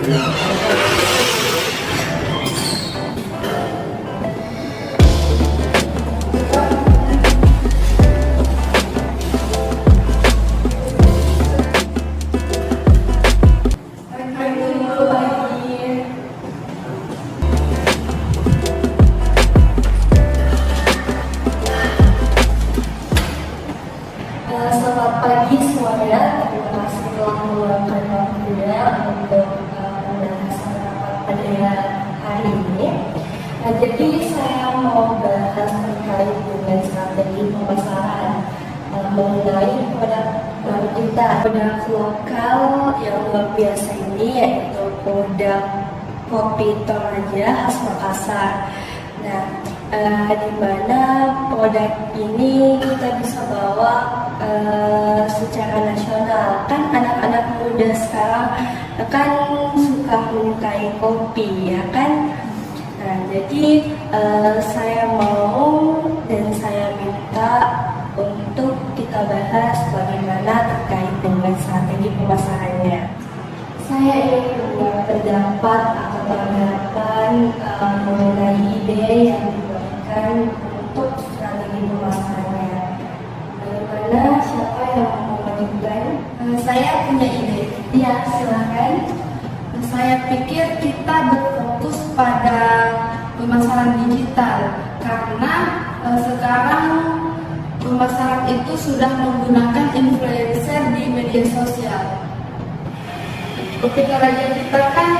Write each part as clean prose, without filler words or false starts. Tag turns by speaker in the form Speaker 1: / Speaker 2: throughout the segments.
Speaker 1: Selamat pagi semuanya, terima kasih telah meluangkan waktunya untuk pembahasan rapat pada hari ini. Jadi saya mau bahas terkait dengan strategi pemasaran mengenai produk kita, produk lokal yang luar biasa ini, yaitu produk kopi Toraja khas Makassar. Nah, di mana produk ini kita bisa bawa secara nasional. Kan anak-anak muda sekarang kan suka menyukai kopi, ya kan? Nah, jadi saya mau dan saya minta untuk kita bahas bagaimana terkait dengan strategi pemasarannya. Saya ingin punya pendapat atau tanggapan mengenai ide yang diberikan untuk strategi pemasarannya. Bagaimana, siapa yang mau menunjukkan?
Speaker 2: Saya punya ide.
Speaker 1: Ya, silakan.
Speaker 2: Saya pikir kita berfokus pada pemasaran digital karena sekarang pemasaran itu sudah menggunakan influencer di media sosial. Kopi Toraja kita kan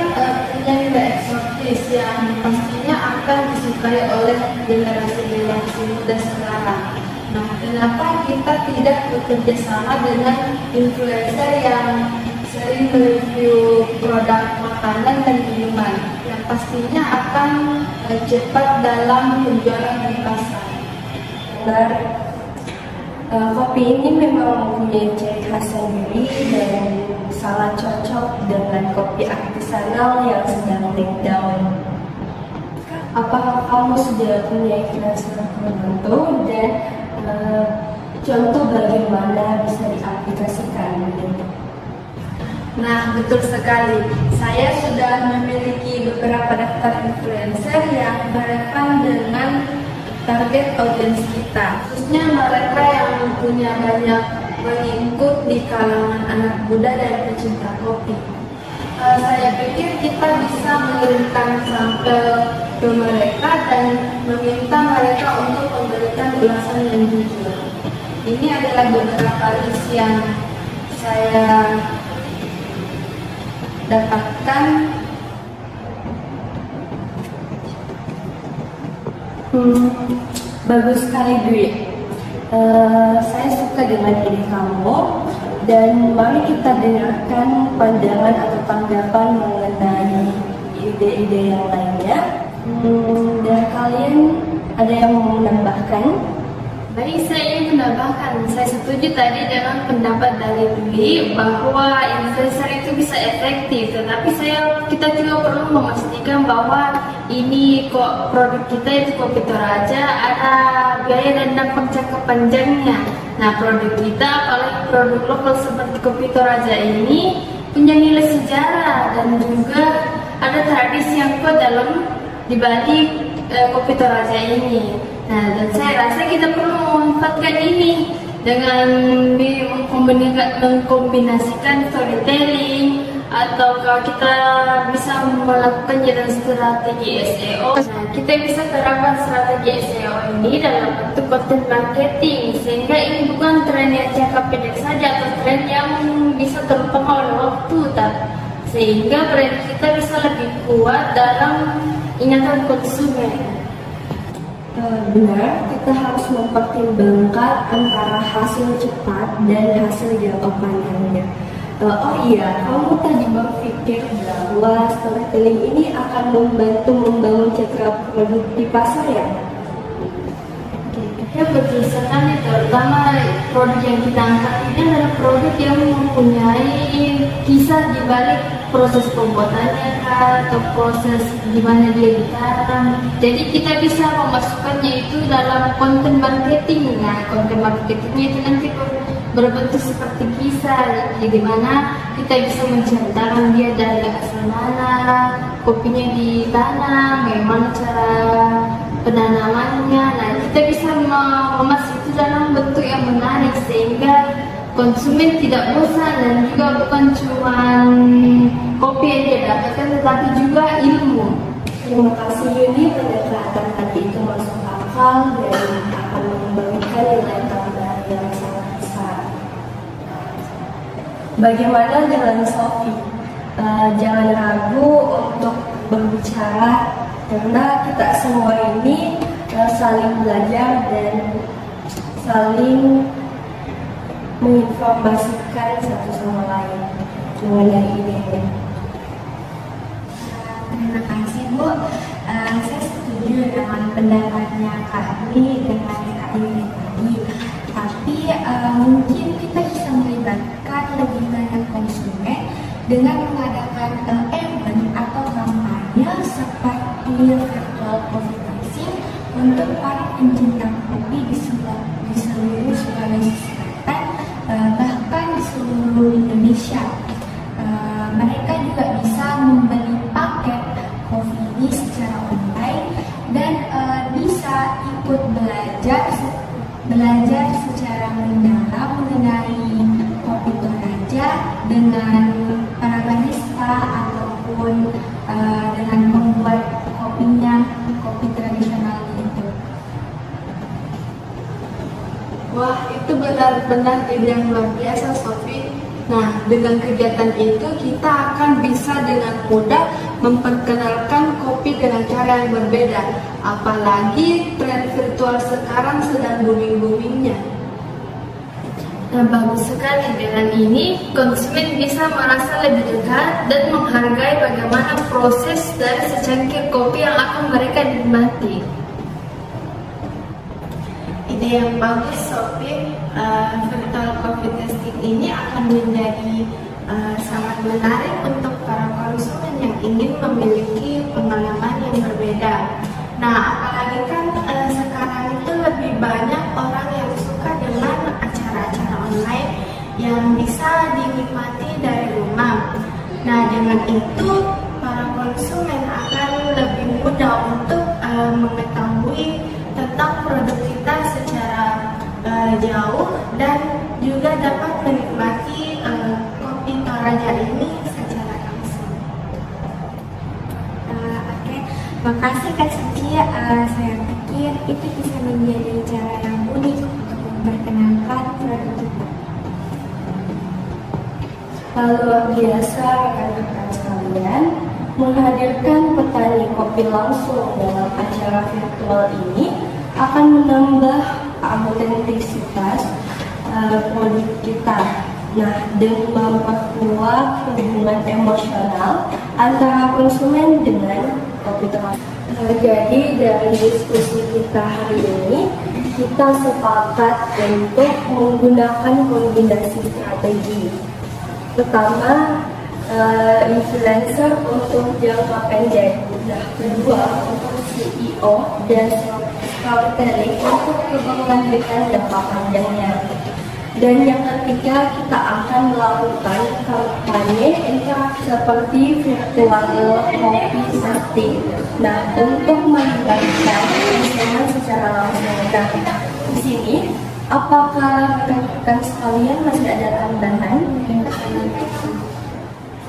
Speaker 2: punya nilai eksotis yang pastinya akan disukai oleh generasi muda sekarang. Nah, kenapa kita tidak bekerja sama dengan influencer yang sering mereview produk makanan dan minuman yang pastinya akan cepat dalam penjualan di pasar?
Speaker 1: Benar. Kopi ini memang mempunyai ciri khas sendiri dan sangat cocok dengan kopi artisanal yang sedang take down. Apakah kamu sudah punya influencer tertentu dan contoh bagaimana bisa diaplikasikan?
Speaker 2: Nah, betul sekali. Saya sudah memiliki beberapa daftar influencer yang berkaitan dengan target audiens kita, khususnya mereka yang punya banyak pengikut di kalangan anak muda dan pecinta kopi. Saya pikir kita bisa mengirimkan sampel ke mereka dan meminta mereka untuk memberikan ulasan yang jujur. Ini adalah beberapa list yang saya dapatkan.
Speaker 1: Bagus sekali, Dwi. Saya suka dengan ide kamu dan mari kita dengarkan pandangan atau tanggapan mengenai ide-ide yang lainnya. Dan kalian ada yang mau menambahkan?
Speaker 3: Baik, saya ingin menambahkan, saya setuju tadi dengan pendapat dari Dwi bahwa influencer itu bisa efektif, tetapi kita juga perlu memastikan bahwa ini kok produk kita itu Kopi Toraja ada biaya dan dampak jangka panjangnya. Nah, produk kita apalagi produk lokal seperti Kopi Toraja ini punya nilai sejarah dan juga ada tradisi yang kuat dalam dibalik Kopi Toraja ini. Nah, dan saya rasa kita perlu memanfaatkan ini dengan mengkombinasikan storytelling atau kalau kita bisa melakukan jalan strategi SEO. Nah, kita bisa terapkan strategi SEO ini dalam bentuk konten marketing sehingga ini bukan tren yang jangka pendek saja atau tren yang bisa terlupakan oleh waktu, sehingga brand kita bisa lebih kuat dalam ingatan konsumen.
Speaker 1: Benar, kita harus mempertimbangkan antara hasil cepat dan hasil jangka panjangnya. Oh iya, kamu tadi berpikir bahwa storytelling ini akan membantu membangun citra produk di pasar, ya?
Speaker 3: Ya, betul sekali, terutama produk yang kita angkat ini adalah produk yang mempunyai kisah di balik proses pembuatannya atau proses di mana dia ditanam. Jadi kita bisa memasukkannya itu dalam konten marketing. Nah, konten marketingnya itu nanti berbentuk seperti kisah, di mana kita bisa menceritakan dia dari asal mana kopinya ditanam, bagaimana cara penanamannya. Nah, kita bisa mengemas itu dalam bentuk yang menarik sehingga konsumen tidak bosan, dan juga bukan cuma kopi yang dia dapatkan tetapi juga ilmu.
Speaker 1: Terima kasih Yuni, pendekatan tadi itu masuk akal dan akan memberikan nilai tambah yang sangat besar. Bagaimana dengan Sophie? Jangan ragu untuk berbicara karena kita semua ini saling belajar dan saling menginformasikan satu sama lain mengenai ide-ide.
Speaker 2: Terima kasih Bu. Saya setuju dengan pendapatnya Kak Dwi dengan Kak Yuni tadi. Tapi mungkin kita bisa melibatkan lebih banyak konsumen dengan mengadakan event atau kampanye seperti virtual coffee tasting untuk para pencinta kopi di seluruh Sulawesi Selatan, bahkan di seluruh Indonesia. Mereka juga bisa membeli paket kopi ini secara online dan bisa ikut belajar secara mendalam mengenai kopi Toraja dengan para barista ataupun dengan membuat kopinya, kopi tradisional itu.
Speaker 3: Wah, itu benar-benar ide yang luar biasa, Sophie. Nah, dengan kegiatan itu kita akan bisa dengan mudah memperkenalkan kopi dengan cara yang berbeda. Apalagi tren virtual sekarang sedang booming-boomingnya. Nah, bagus sekali. Dengan ini, konsumen bisa merasa lebih dekat dan menghargai bagaimana proses dari secangkir kopi yang akan mereka nikmati. Ide yang bagus, Sophie. Virtual coffee tasting ini akan menjadi sangat menarik untuk para konsumen yang ingin memiliki pengalaman yang berbeda. Nah, apalagi kan sekarang itu lebih banyak orang yang suka dengan acara-acara online yang bisa dinikmati dari rumah. Nah, dengan itu para konsumen akan lebih mudah untuk mengetahui tentang produk kita secara jauh dan juga dapat menikmati kopi Toraja ini secara langsung.
Speaker 2: Oke, makasih Kak Suci. Saya pikir itu bisa menjadi cara yang unik untuk memperkenalkan produk kita.
Speaker 1: Luar biasa rekan-rekan sekalian, menghadirkan petani kopi langsung dalam acara virtual ini akan menambah autentisitas produk kita. Nah, dengan memperkuat hubungan emosional antara konsumen dengan kopi tersebut. Jadi dari diskusi kita hari ini, kita sepakat untuk menggunakan kombinasi strategi. Pertama, influencer untuk jangka pendek. Nah, kedua, untuk CEO dan storytelling untuk keberlanjutan jangka panjangnya. Dan yang ketiga, kita akan melakukan kampanye seperti virtual coffee tasting. Nah, untuk melibatkan konsumen secara langsung. Nah, di sini, apakah rekan-rekan sekalian masih ada tambahan?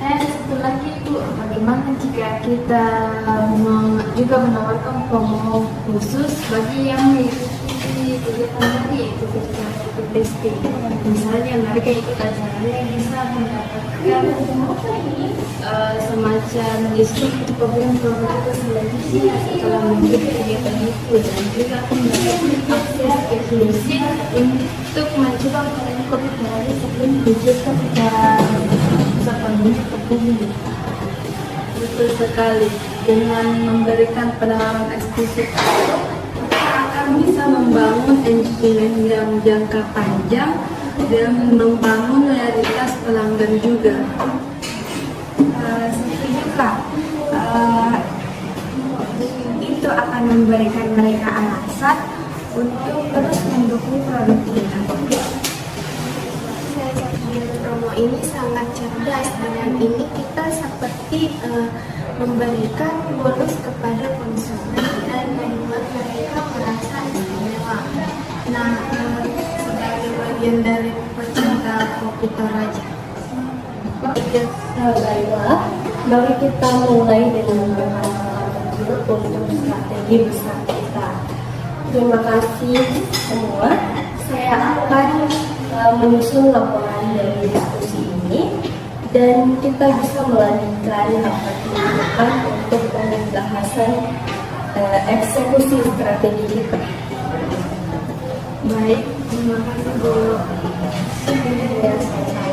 Speaker 3: Saya ada satu lagi Bu, bagaimana jika kita juga menawarkan promo khusus bagi yang mengikuti kegiatan tadi, yaitu virtual coffee tasting. Misalnya mereka ikut acaranya bisa mendapatkan semacam diskon untuk program-program itu selanjutnya setelah mengikuti kegiatan itu, dan juga akan mendapatkan akses eksklusif untuk mencoba menggunakan kopi Toraja sebelum dijual secara sepenuhnya ke publik. Betul sekali. Dengan memberikan pengalaman eksklusif itu, kita akan bisa membangun engagement yang jangka panjang dan membangun loyalitas pelanggan juga.
Speaker 2: Setuju Kak. Itu akan memberikan mereka alasan untuk terus mendukung produk kita.
Speaker 4: bagian promo ini sangat cerdas. Dengan ini kita seperti memberikan bonus kepada konsumen dan membuat mereka merasa istimewa. Nah, sebagai bagian dari pecinta kopi Toraja.
Speaker 1: Baiklah, mari kita mulai dengan perkenalan dulu untuk strategi besar kita. Terima kasih semua. Saya akan menyusun laporan dari diskusi ini dan kita bisa melanjutkan rapat minggu depan untuk pembahasan eksekusi strategi kita.
Speaker 4: Baik, terima kasih Bu.
Speaker 1: Ya, sama-sama.